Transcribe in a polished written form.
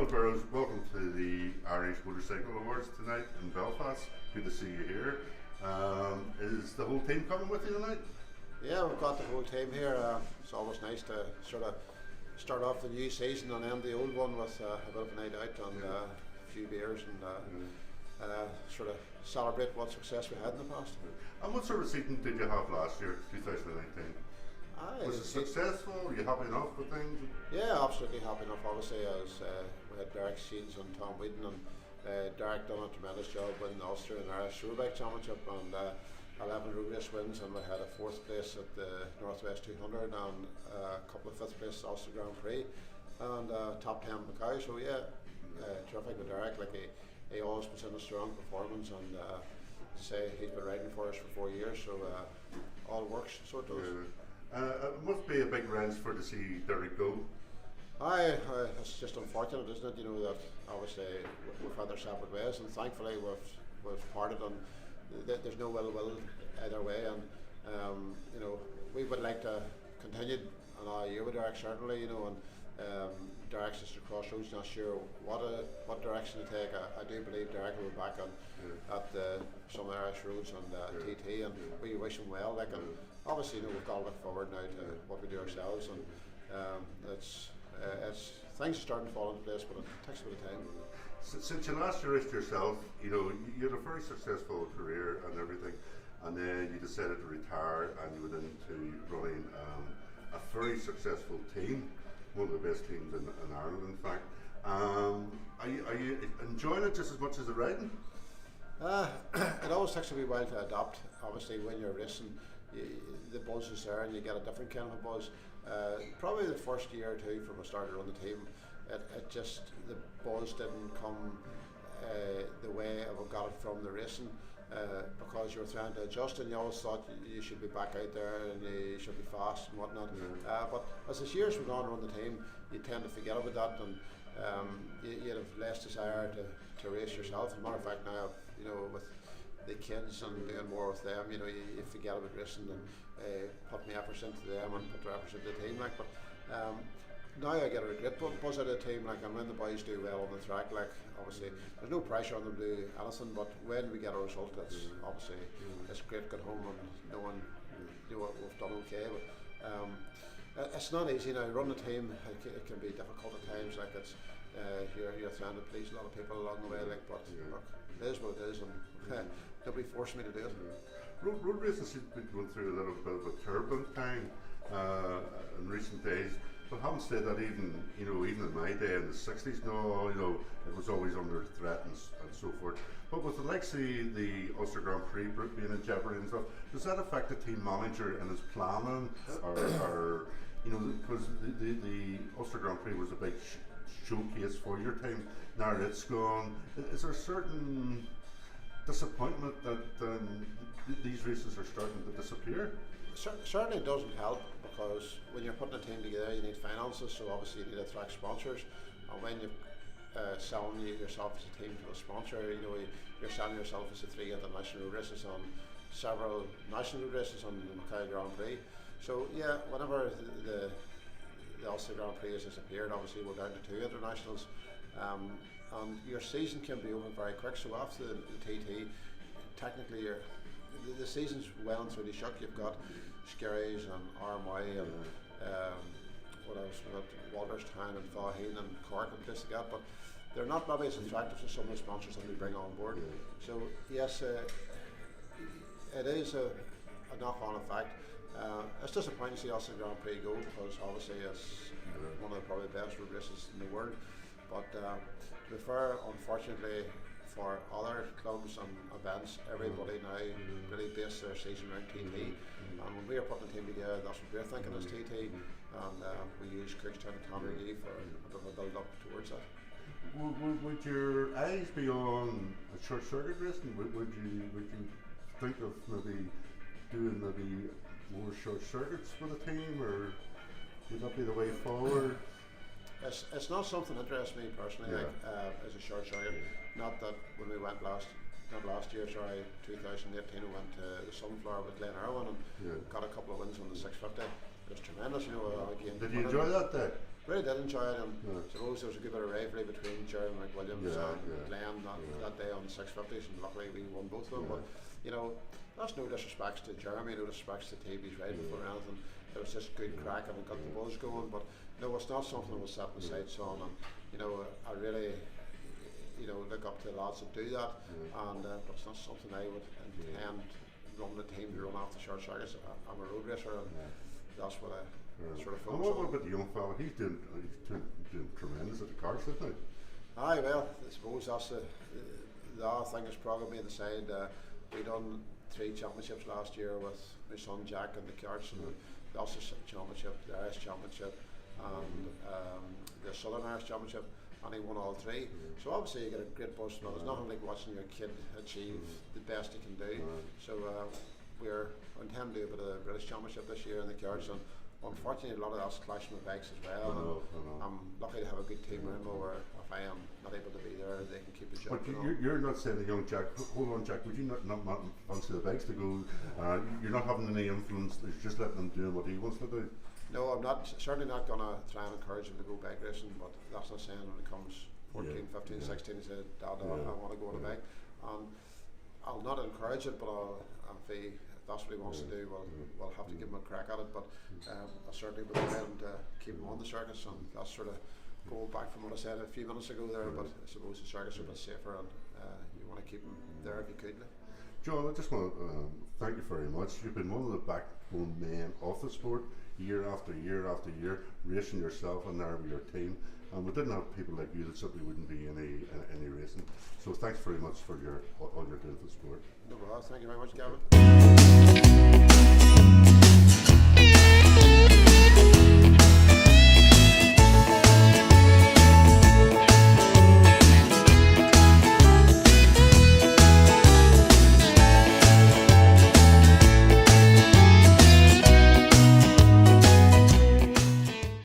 Well, Burrows, welcome to the Irish Motorcycle Awards tonight in Belfast. Good to see you here. Is the whole team coming with you tonight? Yeah, we've got the whole team here. It's always nice to sort of start off the new season and end the old one with a bit of a night out and a few beers and sort of celebrate what success we had in the past. And what sort of season did you have last year, 2019? Was it successful? Were you happy enough with things? Yeah, absolutely happy enough. Obviously, as we had Derek Sheens and Tom Wheaton, and Derek done a tremendous job winning the Ulster and Irish Superbike Championship, and 11 road race wins, and we had a 4th place at the Northwest 200 and a couple of 5th place Ulster Grand Prix and top 10 Macau. So yeah, terrific with Derek. Like he always puts in a strong performance, and say he's been riding for us for 4 years, so all works. So it does. It must be a big wrench for to see Derek go. It's just unfortunate, isn't it? You know that obviously we've had our separate ways, and thankfully we've parted, and there's no ill will either way. And you know, we would like to continue another year with Derek, certainly. You know, and Derek's just a crossroads, not sure what direction to take. I do believe Derek will be back on at some Irish roads and TT, and we wish him well. Like, and obviously, you know, we've got to look forward now to what we do ourselves, and it's things are starting to fall into place, but it takes a bit of time. Since you last raced yourself, you know, you had a very successful career and everything, and then you decided to retire and you went into running a very successful team, one of the best teams in Ireland, in fact. Are you enjoying it just as much as the riding? It always takes a wee while to adapt. Obviously, when you're racing, the buzz is there and you get a different kind of a buzz. Probably the first year or two from I started on the team, it just, the buzz didn't come the way I got it from the racing, because you were trying to adjust and you always thought you should be back out there and you should be fast and whatnot. But as the years went on around the team, you tend to forget about that, and you have less desire to race yourself. As a matter of fact, now, you know, with the kids and doing more with them, you know, you forget about racing and put my efforts into them and put their efforts into the team. Like, but now I get a great buzz out of the team. Like, and when the boys do well on the track, like, obviously there's no pressure on them to do anything. But when we get a result, it's obviously it's great to get home and knowing, you know, we've done okay. But it's not easy now. Running a team, it can be difficult at times. Like, it's you're trying to please a lot of people along the way. Like, but look, it is what it is, and nobody forced me to do it. Road races seem to be going through a little bit of a turbulent time in recent days. But having said that, even in my day in the 60s, no, you know, it was always under threat and so forth. But with the likes of the Ulster Grand Prix being in jeopardy and stuff, does that affect the team manager and his planning, or you know, because the Ulster Grand Prix was a big showcase for your team. Now it's gone. Is there a certain disappointment that these races are starting to disappear? Certainly it doesn't help, because when you're putting a team together, you need finances, so obviously you need to attract sponsors, and when you're selling yourself as a team to a sponsor, you know, you're selling yourself as a 3 international races and several national races on the Macau Grand Prix. So yeah, whenever the Ulster Grand Prix has disappeared, obviously we're down to 2 internationals, and your season can be over very quick. So after the TT, technically the season's well and truly shook. You've got Skerries and RMI and what else? We've got Walterstown and Faugheen and Cork and places like that, but they're not maybe as attractive as some of the sponsors that we bring on board. So yes, it is a knock-on effect. It's disappointing to see Ulster Grand Prix go, because obviously it's one of the probably best road races in the world. But to be fair, unfortunately for other clubs and events, everybody now really base their season around TT. And when we are putting a team together, that's what we're thinking is TT, and we use Cookstown and Connery for a bit of a build up towards that. Would your eyes be on a short circuit racing? Would you think of maybe doing more short circuits with a team, or would that be the way forward? It's not something that interests me personally, like, as a short circuit. Not that when we went last 2018, we went to the Sunflower with Glen Irwin and got a couple of wins on the 650. It was tremendous, you know. Did you enjoy that day? really did enjoy it, and Yeah. I suppose there was a good bit of rivalry between Jeremy McWilliams and Glenn that day on the 650s, and luckily we won both of them. But you know, that's no disrespects to Jeremy, no disrespects to TV's right before anything. It was just good crack and it got the buzz going. But no, it's not something that was set my sights on, and you know, I really, you know, look up to the lads that do that, and but it's not something I would intend running the team to run after short circuits. I'm a road racer, and that's what I sort of And focus what on. about the young fella? He's doing tremendous at the cars, isn't he? Aye, well, I suppose that's the other thing is probably the side. We done 3 championships last year with my son Jack and the karts, and the Ulster Championship, the Irish Championship, and the Southern Irish Championship, and he won all 3. So obviously you get a great buzz from it. There's nothing like watching your kid achieve the best he can do. So we're intending to do a bit of the British Championship this year in the karts, and unfortunately a lot of that's clashing with bikes as well. I know. I'm lucky to have a good team around me where if I am not able to be there, they can keep the job. But you're not saying the young Jack, hold on Jack, would you not fancy the bikes to go, you're not having any influence, you're just letting him do what he wants to do? No, I'm not, certainly not going to try and encourage him to go bike racing, but that's not saying when it comes 14, 15, 16, he said, Dad, I want to go on a bike. And I'll not encourage it, but if that's what he wants to do, we'll have to give him a crack at it. But I certainly would try to keep him on the circuits, and that's sort of going back from what I said a few minutes ago there, but I suppose the circuits are a bit safer, and you want to keep him there if you could. John, I just want to thank you very much. You've been one of the backbone men of the sport, year after year after year, racing yourself and there with your team. And we didn't have people like you, that simply wouldn't be any racing. So thanks very much for all you're doing for the sport. No, well, thank you very much, Gavin.